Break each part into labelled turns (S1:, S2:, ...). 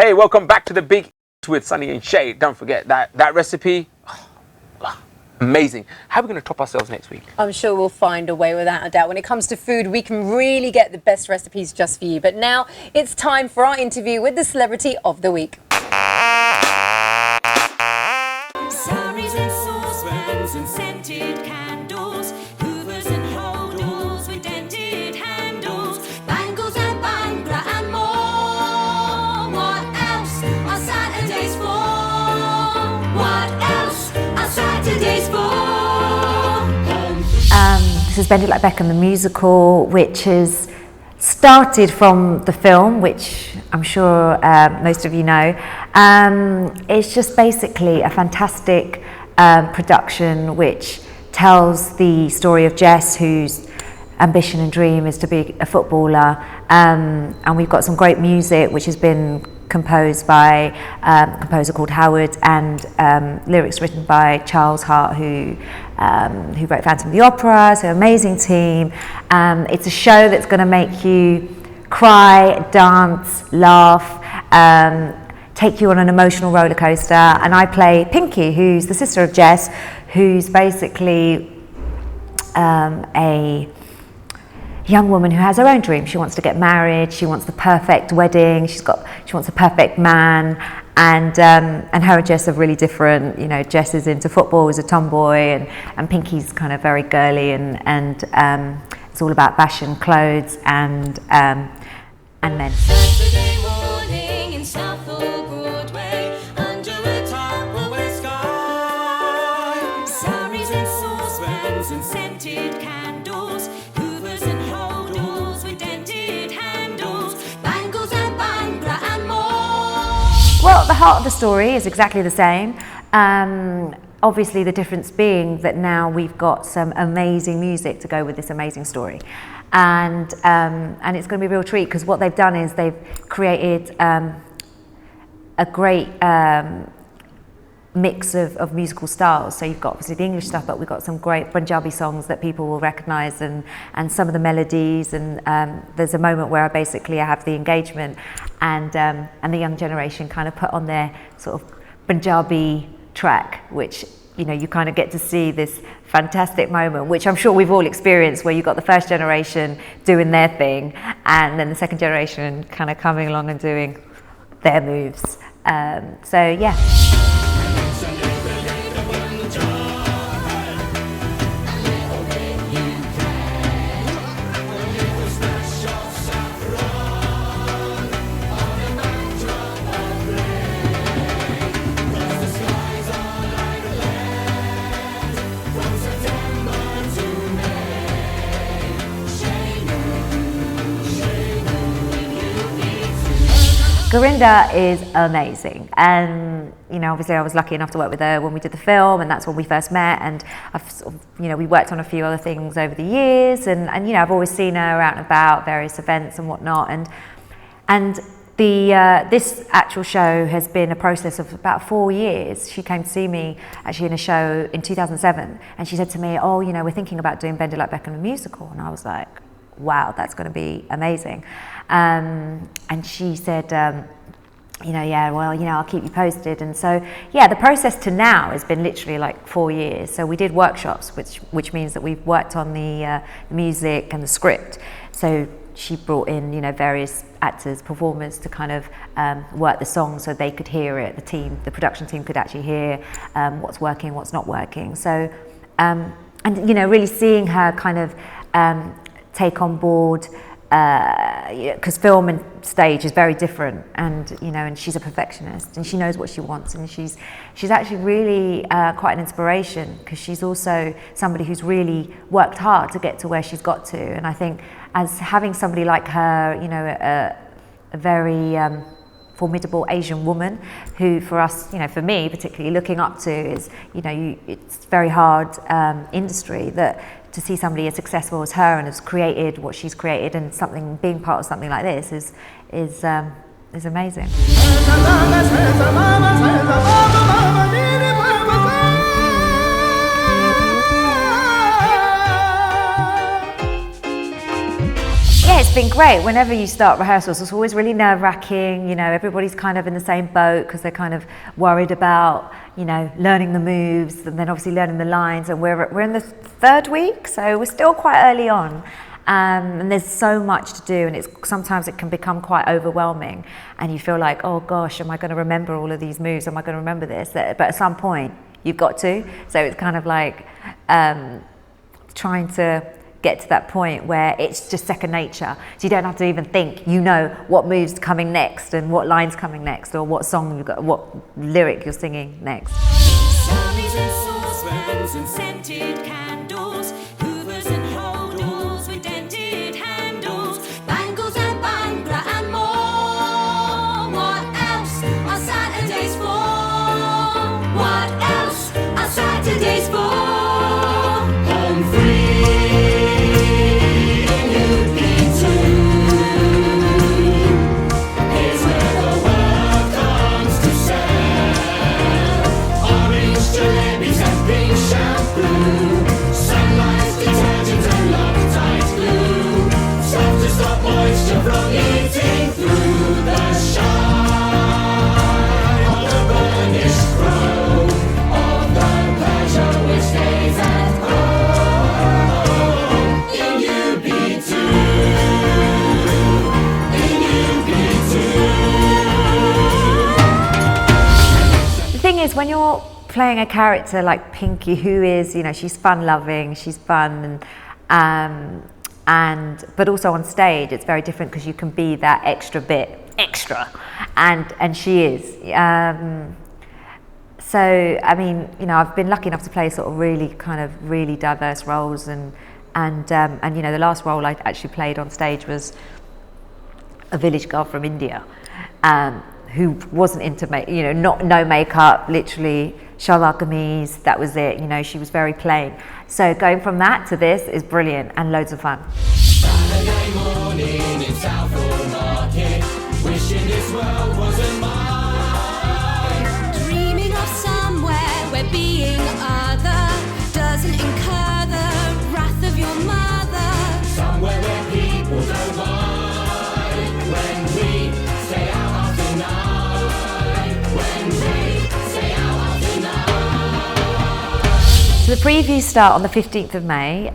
S1: Hey, welcome back to the Big with Sunny and Shay. Don't forget that recipe. Amazing. How are we going to top ourselves next week?
S2: I'm sure we'll find a way, without a doubt. When it comes to food, we can really get the best recipes just for you. But now it's time for our interview with the celebrity of the week.
S3: Saris and saucepans and scented candles, hoovers and hodels with dented handles, bangles and bhangra and more. What else are Saturdays for? What else are Saturdays for?
S4: This is Bend It Like Beckham, the musical, which has started from the film, which I'm sure most of you know. It's just basically a fantastic production which tells the story of Jess, whose ambition and dream is to be a footballer, and we've got some great music which has been composed by a composer called Howard, and lyrics written by Charles Hart, who wrote Phantom of the Opera, so amazing team. It's a show that's going to make you cry, dance, laugh, take you on an emotional roller coaster, and I play Pinky, who's the sister of Jess, who's basically a young woman who has her own dream. She wants to get married, she wants the perfect wedding, she wants a perfect man, and her and Jess are really different. You know, Jess is into football, is a tomboy, and Pinky's kind of very girly, and it's all about fashion, clothes, and men.
S3: Saturday morning in Southall Broadway, under a Tupperware sky. Saris and saucepans and scented candles, hoovers and hodels with dented handles, bangles and bhangra and more.
S4: Well, the heart of the story is exactly the same. Obviously, the difference being that now we've got some amazing music to go with this amazing story, and it's going to be a real treat, because what they've done is they've created a great mix of musical styles. So you've got obviously the English stuff, but we've got some great Punjabi songs that people will recognise, and some of the melodies, and there's a moment where I have the engagement, and the young generation kind of put on their sort of Punjabi track, which, you know, you kind of get to see this fantastic moment, which I'm sure we've all experienced, where you've got the first generation doing their thing, and then the second generation kind of coming along and doing their moves. So yeah. Gurinder is amazing, and you know, obviously I was lucky enough to work with her when we did the film, and that's when we first met, and I've sort of, you know, we worked on a few other things over the years, and you know, I've always seen her out and about various events and whatnot, and this actual show has been a process of about 4 years. She came to see me actually in a show in 2007, and she said to me, oh, you know, we're thinking about doing Bend It Like Beckham, the musical, and I was like, wow, that's going to be amazing. And she said, you know, yeah, well, you know, I'll keep you posted. And so, yeah, the process to now has been literally like 4 years. So we did workshops, which means that we've worked on the music and the script. So she brought in, you know, various actors, performers to kind of work the song so they could hear it. The production team could actually hear what's working, what's not working. So, and, you know, really seeing her kind of take on board, because film and stage is very different, and you know, and she's a perfectionist, and she knows what she wants, and she's actually really quite an inspiration, because she's also somebody who's really worked hard to get to where she's got to. And I think as having somebody like her, you know, a very formidable Asian woman, who for us, you know, for me particularly, looking up to is, you know, it's very hard industry, that to see somebody as successful as her and has created what she's created, and something, being part of something like this is amazing. Yeah, it's been great. Whenever you start rehearsals, it's always really nerve-wracking. You know, everybody's kind of in the same boat because they're kind of worried about, you know, learning the moves and then obviously learning the lines. And we're in the third week, so we're still quite early on. And there's so much to do, and sometimes it can become quite overwhelming, and you feel like, oh gosh, am I going to remember all of these moves? Am I going to remember this? But at some point, you've got to. So it's kind of like trying to get to that point where it's just second nature. So you don't have to even think. You know what move's coming next, and what line's coming next, or what song you got, what lyric you're singing next.
S3: Sallies and saucepans and scented candles, hoovers and holdalls with dented handles, bangles and bhangra and more. What else are Saturdays for? What else are Saturdays for? Home free, you'd be too. Here's where the world comes to sell. Orange jalebis and pink shampoo, sunlight detergent and Loctite glue, stuff to stop moisture from eating through the shine of the burnished crow of the Peugeot which stays at home. In UB2, in UB2.
S4: The thing is, when you're playing a character like Pinky, who is, you know, she's fun-loving, she's fun, and but also on stage, it's very different because you can be that extra bit extra, and she is. So I mean, you know, I've been lucky enough to play sort of really diverse roles, and you know, the last role I actually played on stage was a village girl from India, who wasn't into no makeup, literally shalwar kameez, that was it. You know, she was very plain. So going from that to this is brilliant and loads of fun.
S3: Saturday morning in Southall Market, wishing this world wasn't mine. Dreaming of somewhere where being other doesn't incur the wrath of your mother. Somewhere where people don't mind when we stay out after night. When we stay out after night.
S4: So the previews start on the 15th of May.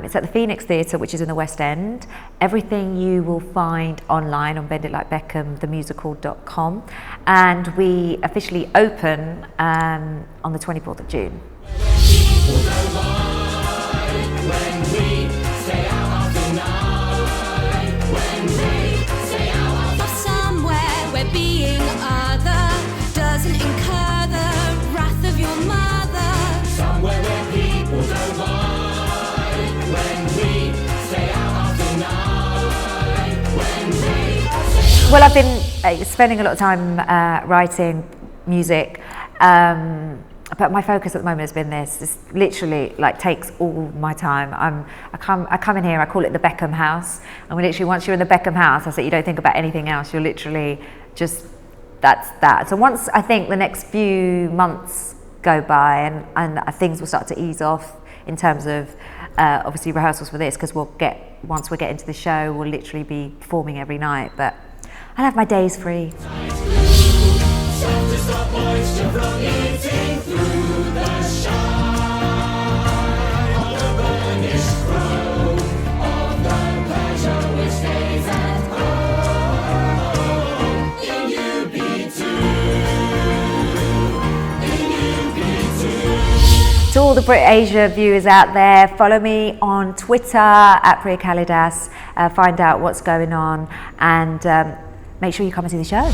S4: It's at the Phoenix Theatre, which is in the West End. Everything you will find online on Bend It Like Beckham, themusical.com. And we officially open on the 24th of June.
S3: People don't mind when we stay out after night. When we stay out after somewhere where being other doesn't incur the wrath of your mother. Somewhere where people don't mind when we stay out after night. When we
S4: Well, I've been spending a lot of time writing music, but my focus at the moment has been this. This literally takes all my time. I come in here, I call it the Beckham house, and we literally, once you're in the Beckham house, I say you don't think about anything else. You're literally just, that's that. So once I think the next few months go by and things will start to ease off in terms of obviously rehearsals for this, because once we get into the show, we'll literally be performing every night, but I'll have my days free.
S3: Stuff to stop moisture from eating through the shine of the burnished crow of the Peugeot which stays at home. In UB2, in UB2.
S4: To all the BritAsia viewers out there, follow me on Twitter at Preeya Kalidas, find out what's going on, and make sure you come and see the show.